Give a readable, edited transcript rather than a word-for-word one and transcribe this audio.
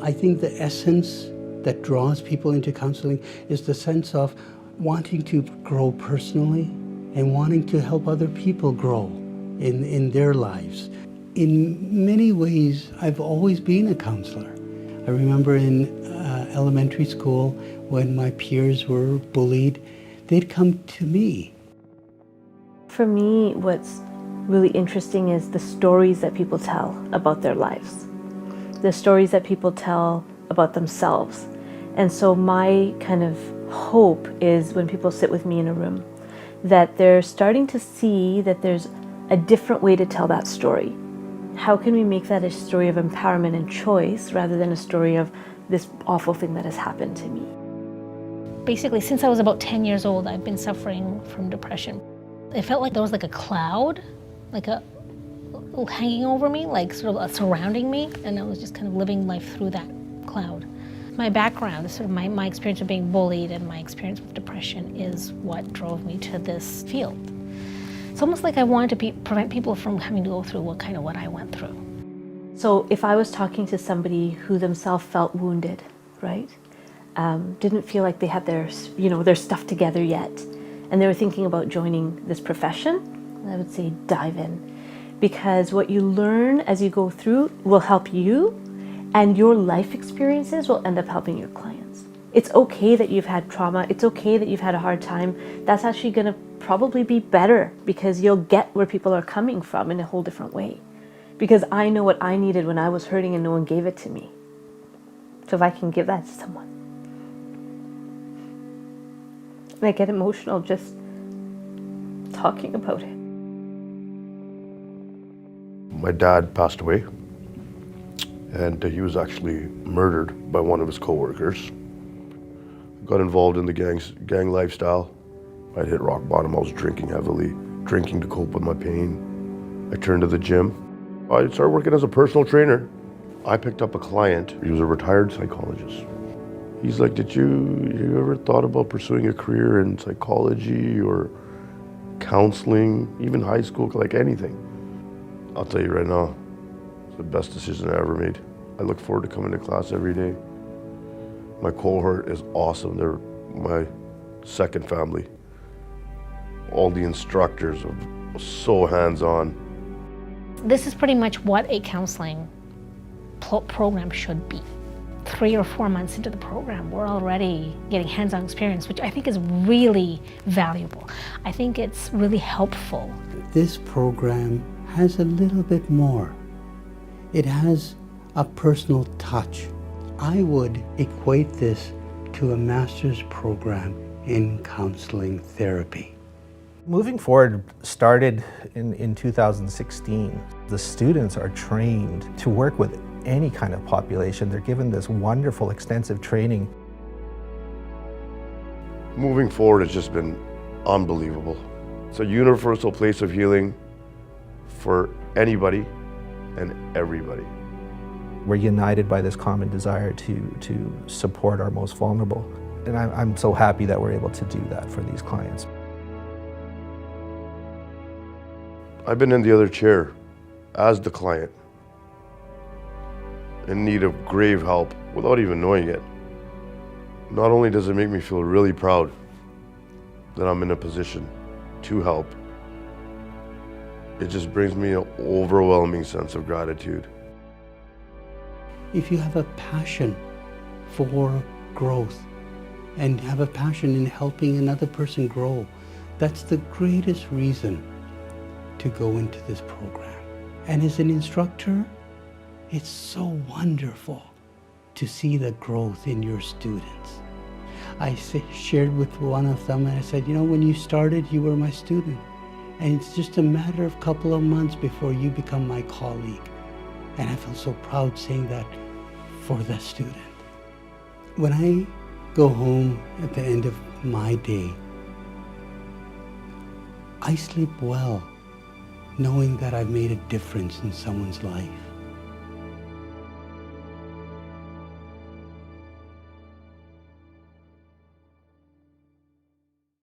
I think the essence that draws people into counseling is the sense of wanting to grow personally and wanting to help other people grow in their lives. In many ways, I've always been a counselor. I remember in elementary school when my peers were bullied, they'd come to me. For me, what's really interesting is the stories that people tell about their lives, the stories that people tell about themselves. And so my kind of hope is when people sit with me in a room, that they're starting to see that there's a different way to tell that story. How can we make that a story of empowerment and choice rather than a story of this awful thing that has happened to me? Basically, since I was about 10 years old, I've been suffering from depression. It felt like there was like a cloud, like a hanging over me, like sort of surrounding me, and I was just kind of living life through that cloud. My background, sort of my experience of being bullied and my experience with depression is what drove me to this field. It's almost like I wanted to prevent people from having to go through what I went through. So if I was talking to somebody who themselves felt wounded, right? Didn't feel like they had their stuff together yet, and they were thinking about joining this profession, I would say dive in. Because what you learn as you go through will help you, and your life experiences will end up helping your clients. It's okay that you've had trauma. It's okay that you've had a hard time. That's actually going to probably be better because you'll get where people are coming from in a whole different way. Because I know what I needed when I was hurting and no one gave it to me. So if I can give that to someone. And I get emotional just talking about it. My dad passed away, and he was actually murdered by one of his co-workers. Got involved in the gang lifestyle. I'd hit rock bottom. I was drinking heavily, drinking to cope with my pain. I turned to the gym. I started working as a personal trainer. I picked up a client. He was a retired psychologist. He's like, did you ever thought about pursuing a career in psychology or counseling, even high school, like anything? I'll tell you right now, it's the best decision I ever made. I look forward to coming to class every day. My cohort is awesome. They're my second family. All the instructors are so hands-on. This is pretty much what a counseling program should be. 3 or 4 months into the program, we're already getting hands-on experience, which I think is really valuable. I think it's really helpful. This program has a little bit more. It has a personal touch. I would equate this to a master's program in counseling therapy. Moving Forward started in 2016. The students are trained to work with any kind of population. They're given this wonderful, extensive training. Moving Forward has just been unbelievable. It's a universal place of healing for anybody and everybody. We're united by this common desire to support our most vulnerable. And I'm so happy that we're able to do that for these clients. I've been in the other chair as the client, in need of grave help without even knowing it. Not only does it make me feel really proud that I'm in a position to help, it just brings me an overwhelming sense of gratitude. If you have a passion for growth and have a passion in helping another person grow, that's the greatest reason to go into this program. And as an instructor, it's so wonderful to see the growth in your students. I shared with one of them and I said, you know, when you started, you were my student. And it's just a matter of a couple of months before you become my colleague. And I feel so proud saying that for the student. When I go home at the end of my day, I sleep well, knowing that I've made a difference in someone's life.